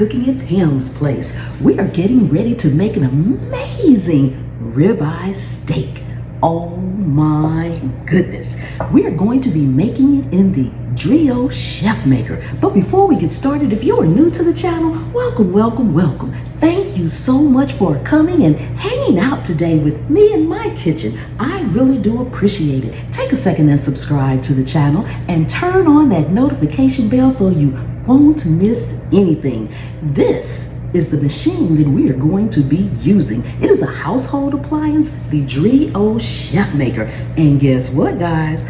Cooking at Pam's Place. We are getting ready to make an amazing ribeye steak. Oh my goodness. We are going to be making it in the Dreo ChefMaker. But before we get started, if you are new to the channel, welcome, welcome, welcome. Thank you so much for coming and hanging out today with me in my kitchen. I really do appreciate it. Take a second and subscribe to the channel and turn on that notification bell so you won't miss anything. This is the machine that we are going to be using. It is a household appliance, the Dreo ChefMaker. And guess what, guys?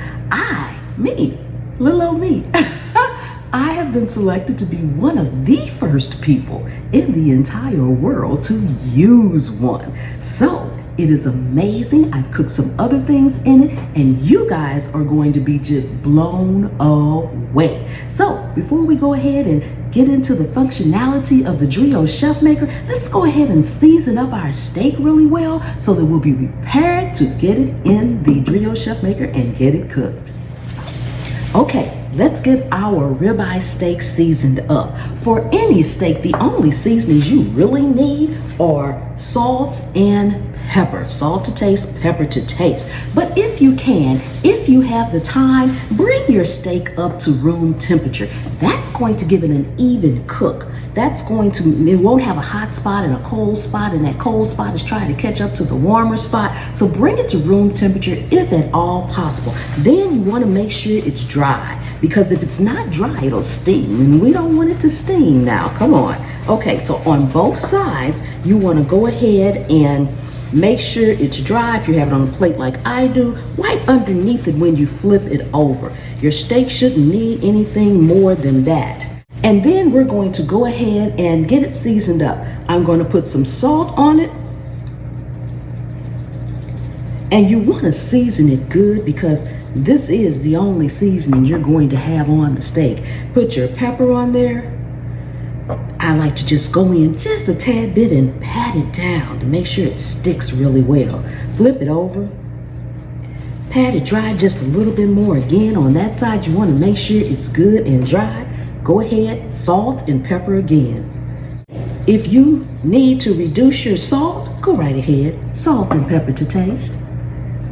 Little old me, I have been selected to be one of the first people in the entire world to use one. So it is amazing. I've cooked some other things in it, and you guys are going to be just blown away. So before we go ahead and get into the functionality of the Dreo ChefMaker, let's go ahead and season up our steak really well so that we'll be prepared to get it in the Dreo ChefMaker and get it cooked. Okay, let's get our ribeye steak seasoned up. For any steak, the only seasonings you really need are salt and pepper. Salt to taste, pepper to taste. But if you have the time, bring your steak up to room temperature. That's going to give it an even cook. It won't have a hot spot and a cold spot, and that cold spot is trying to catch up to the warmer spot. So bring it to room temperature if at all possible. Then you want to make sure it's dry, because if it's not dry, it'll steam, and we don't want it to steam now. Come on. Okay, so on both sides, you want to go ahead and make sure it's dry. If you have it on a plate like I do, right underneath it when you flip it over. Your steak shouldn't need anything more than that. And then we're going to go ahead and get it seasoned up. I'm going to put some salt on it. And you want to season it good, because this is the only seasoning you're going to have on the steak. Put your pepper on there. I like to just go in just a tad bit and pat it down to make sure it sticks really well. Flip it over. Pat it dry just a little bit more. Again, on that side, you want to make sure it's good and dry. Go ahead, salt and pepper again. If you need to reduce your salt, go right ahead. Salt and pepper to taste.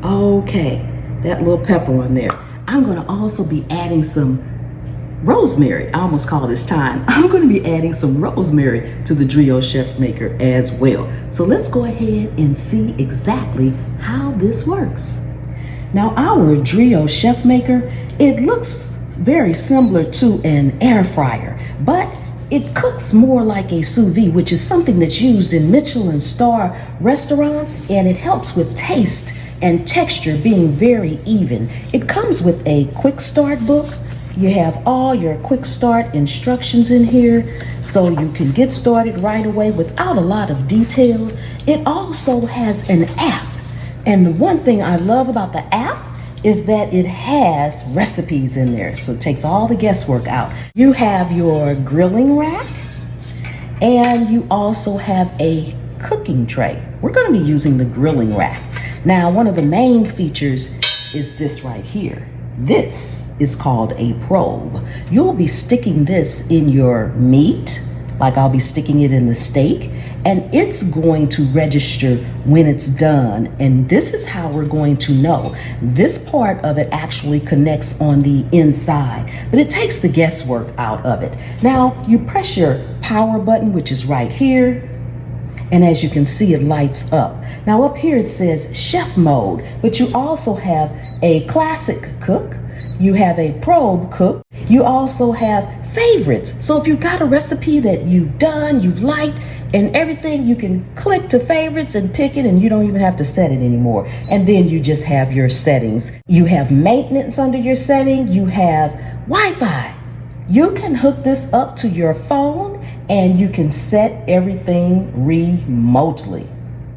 Okay, that little pepper on there. I'm going to also be adding some rosemary. I almost called this time. I'm going to be adding some rosemary to the Dreo ChefMaker as well. So let's go ahead and see exactly how this works. Now, our Dreo ChefMaker, it looks very similar to an air fryer, but it cooks more like a sous vide, which is something that's used in Michelin star restaurants, and it helps with taste and texture being very even. It comes with a quick start book. You have all your quick start instructions in here, so you can get started right away without a lot of detail. It also has an app. And the one thing I love about the app is that it has recipes in there. So it takes all the guesswork out. You have your grilling rack, and you also have a cooking tray. We're going to be using the grilling rack. Now, one of the main features is this right here. This is called a probe. You'll be sticking this in your meat, like I'll be sticking it in the steak, and it's going to register when it's done. And this is how we're going to know. This part of it actually connects on the inside, but it takes the guesswork out of it. Now, you press your power button, which is right here, and as you can see, it lights up. Now up here it says chef mode, but you also have a classic cook, you have a probe cook, you also have favorites. So if you've got a recipe that you've done, you've liked, and everything, you can click to favorites and pick it, and you don't even have to set it anymore. And then you just have your settings. You have maintenance under your setting, you have Wi-Fi. You can hook this up to your phone, and you can set everything remotely.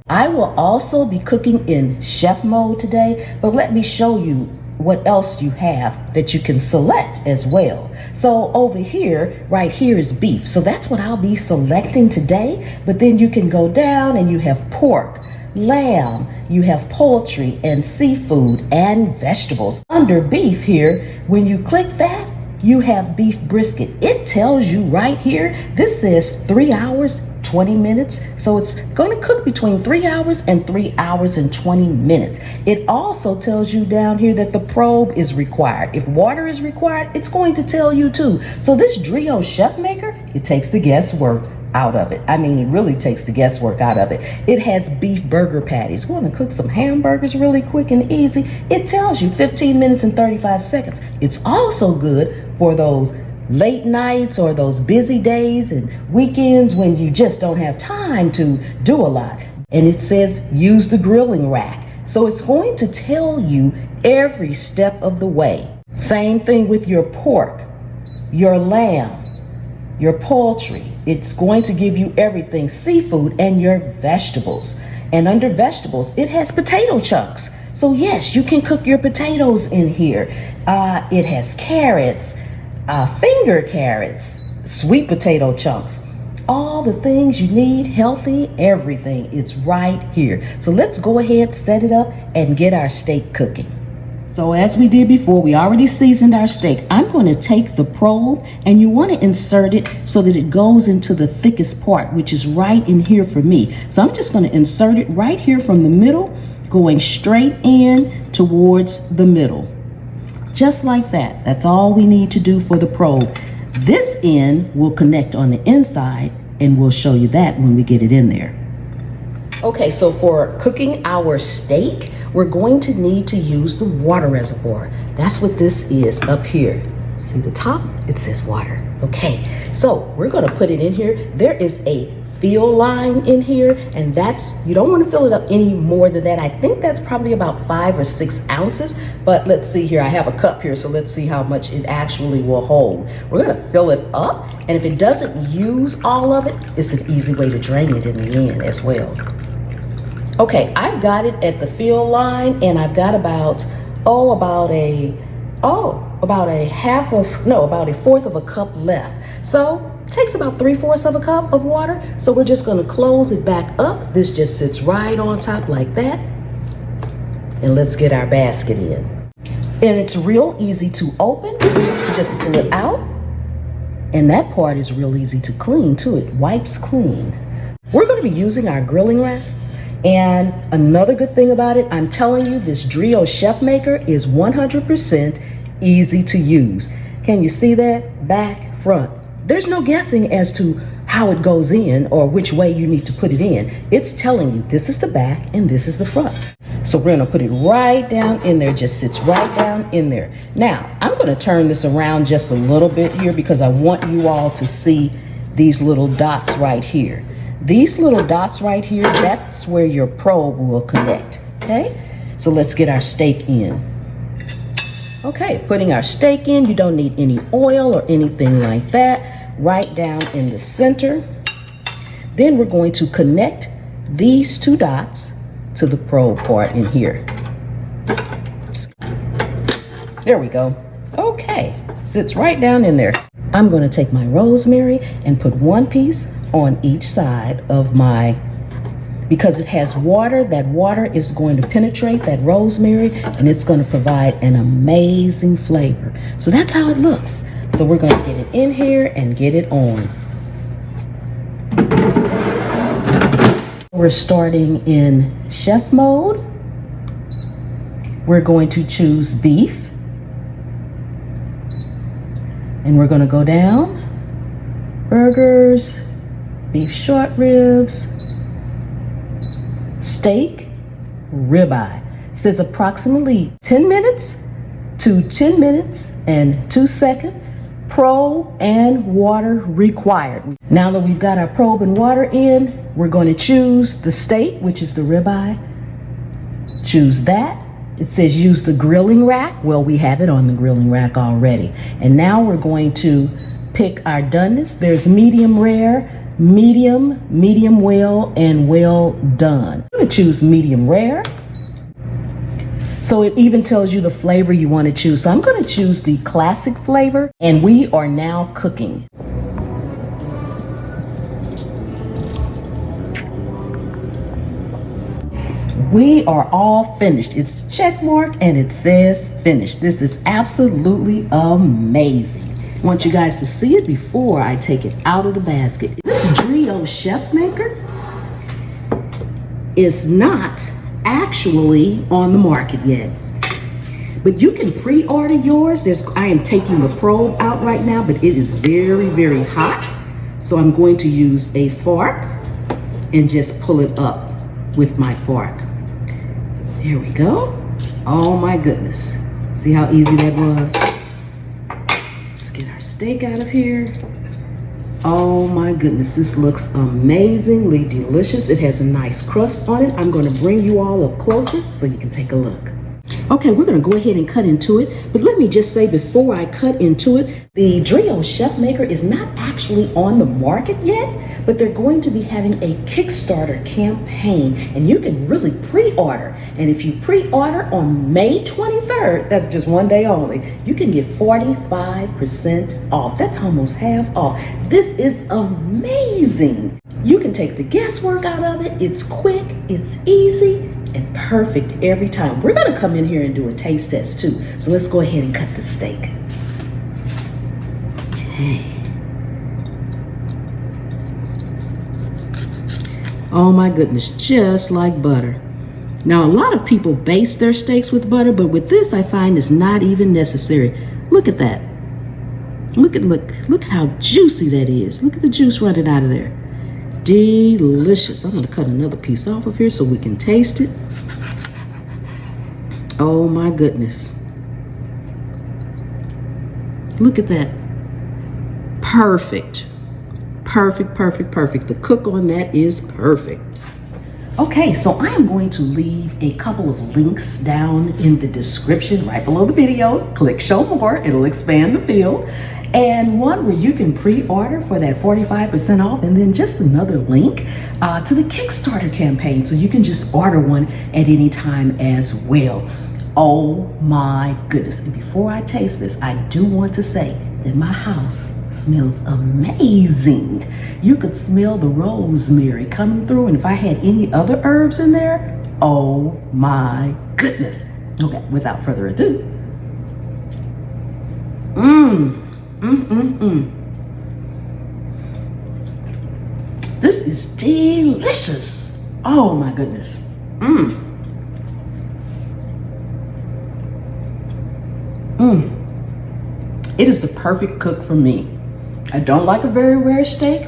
I will also be cooking in chef mode today, but let me show you what else you have that you can select as well. So over here, right here is beef. So that's what I'll be selecting today. But then you can go down and you have pork, lamb, you have poultry and seafood and vegetables. Under beef here, when you click that, you have beef brisket. It tells you right here, this says 3 hours, 20 minutes. So it's going to cook between 3 hours and 3 hours and 20 minutes. It also tells you down here that the probe is required. If water is required, it's going to tell you too. So this Dreo ChefMaker, it takes the guesswork out of it. I mean, it really takes the guesswork out of it. It has beef burger patties. We're going to cook some hamburgers really quick and easy. It tells you 15 minutes and 35 seconds. It's also good for those late nights or those busy days and weekends when you just don't have time to do a lot. And it says use the grilling rack. So it's going to tell you every step of the way. Same thing with your pork, your lamb, your poultry. It's going to give you everything, seafood, and your vegetables. And under vegetables, it has potato chunks. So yes, you can cook your potatoes in here. It has carrots, finger carrots, sweet potato chunks. All the things you need, healthy, everything. It's right here. So let's go ahead, set it up, and get our steak cooking. So as we did before, we already seasoned our steak. I'm going to take the probe, and you want to insert it so that it goes into the thickest part, which is right in here for me. So I'm just going to insert it right here from the middle, going straight in towards the middle. Just like that. That's all we need to do for the probe. This end will connect on the inside, and we'll show you that when we get it in there. Okay, so for cooking our steak, we're going to need to use the water reservoir. That's what this is up here. See the top? It says water. Okay, so we're gonna put it in here. There is a fill line in here, and you don't wanna fill it up any more than that. I think that's probably about 5 or 6 ounces, but let's see here. I have a cup here, so let's see how much it actually will hold. We're gonna fill it up, and if it doesn't use all of it, it's an easy way to drain it in the end as well. Okay, I've got it at the fill line, and I've got about a fourth of a cup left. So it takes about 3/4 of a cup of water. So we're just gonna close it back up. This just sits right on top like that. And let's get our basket in. And it's real easy to open. You just pull it out. And that part is real easy to clean too. It wipes clean. We're gonna be using our grilling rack. And another good thing about it, I'm telling you, this Dreo ChefMaker is 100% easy to use. Can you see that? Back, front. There's no guessing as to how it goes in or which way you need to put it in. It's telling you this is the back and this is the front. So we're gonna put it right down in there, just sits right down in there. Now, I'm gonna turn this around just a little bit here because I want you all to see these little dots right here. These little dots right here, that's where your probe will connect, okay? So let's get our steak in. Okay, putting our steak in, you don't need any oil or anything like that. Right down in the center. Then we're going to connect these 2 dots to the probe part in here. There we go. Okay, sits right down in there. I'm going to take my rosemary and put 1 piece on each side of because it has water. That water is going to penetrate that rosemary, and it's going to provide an amazing flavor. So that's how it looks. So we're going to get it in here and get it on. We're starting in chef mode. We're going to choose beef. And we're going to go down. Burgers, beef short ribs, steak, ribeye. It says approximately 10 minutes to 10 minutes and 2 seconds. Probe and water required. Now that we've got our probe and water in, we're going to choose the steak, which is the ribeye. Choose that. It says use the grilling rack. Well, we have it on the grilling rack already. And now we're going to pick our doneness. There's medium rare, medium, medium well, and well done. I'm going to choose medium rare. So it even tells you the flavor you want to choose. So I'm going to choose the classic flavor, and we are now cooking. We are all finished. It's check mark and it says finished. This is absolutely amazing. want you guys to see it before I take it out of the basket. This Dreo ChefMaker is not actually on the market yet, but you can pre-order yours. I am taking the probe out right now, but it is very, very hot. So I'm going to use a fork and just pull it up with my fork. There we go. Oh my goodness. See how easy that was? Let's get our steak out of here. Oh my goodness, this looks amazingly delicious. It has a nice crust on it. I'm going to bring you all up closer so you can take a look. Okay, we're going to go ahead and cut into it. But let me just say before I cut into it, the Dreo ChefMaker is not actually on the market yet, but they're going to be having a Kickstarter campaign, and you can really pre-order. And if you pre-order on May 23rd, that's just one day only, you can get 45% off. That's almost half off. This is amazing. You can take the guesswork out of it. It's quick, it's easy, and perfect every time. We're gonna come in here and do a taste test too. So let's go ahead and cut the steak. Okay. Oh my goodness, just like butter. Now, a lot of people baste their steaks with butter, but with this, I find it's not even necessary. Look at that. Look at how juicy that is. Look at the juice running out of there. Delicious. I'm gonna cut another piece off of here so we can taste it. Oh my goodness. Look at that. Perfect. Perfect, perfect, perfect. The cook on that is perfect. Okay, so I am going to leave a couple of links down in the description right below the video. Click show more, it'll expand the field. And one where you can pre-order for that 45% off, and then just another link to the Kickstarter campaign, so you can just order one at any time as well. Oh my goodness. And before I taste this, I do want to say that my house smells amazing. You could smell the rosemary coming through, and if I had any other herbs in there, oh my goodness. Okay, without further ado. This is delicious. Oh my goodness. It is the perfect cook for me. I don't like a very rare steak.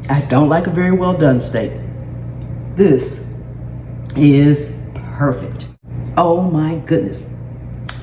I don't like a very well done steak. This is perfect. Oh my goodness.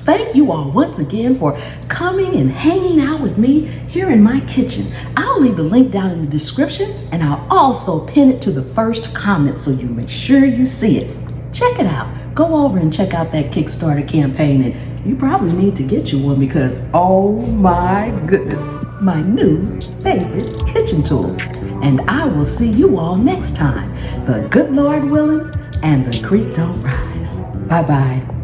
Thank you all once again for coming and hanging out with me here in my kitchen. I'll leave the link down in the description, and I'll also pin it to the first comment so you make sure you see it. Check it out. Go over and check out that Kickstarter campaign, and you probably need to get you one because, oh my goodness, my new favorite kitchen tool. And I will see you all next time. The good Lord willing and the creek don't rise. Bye-bye.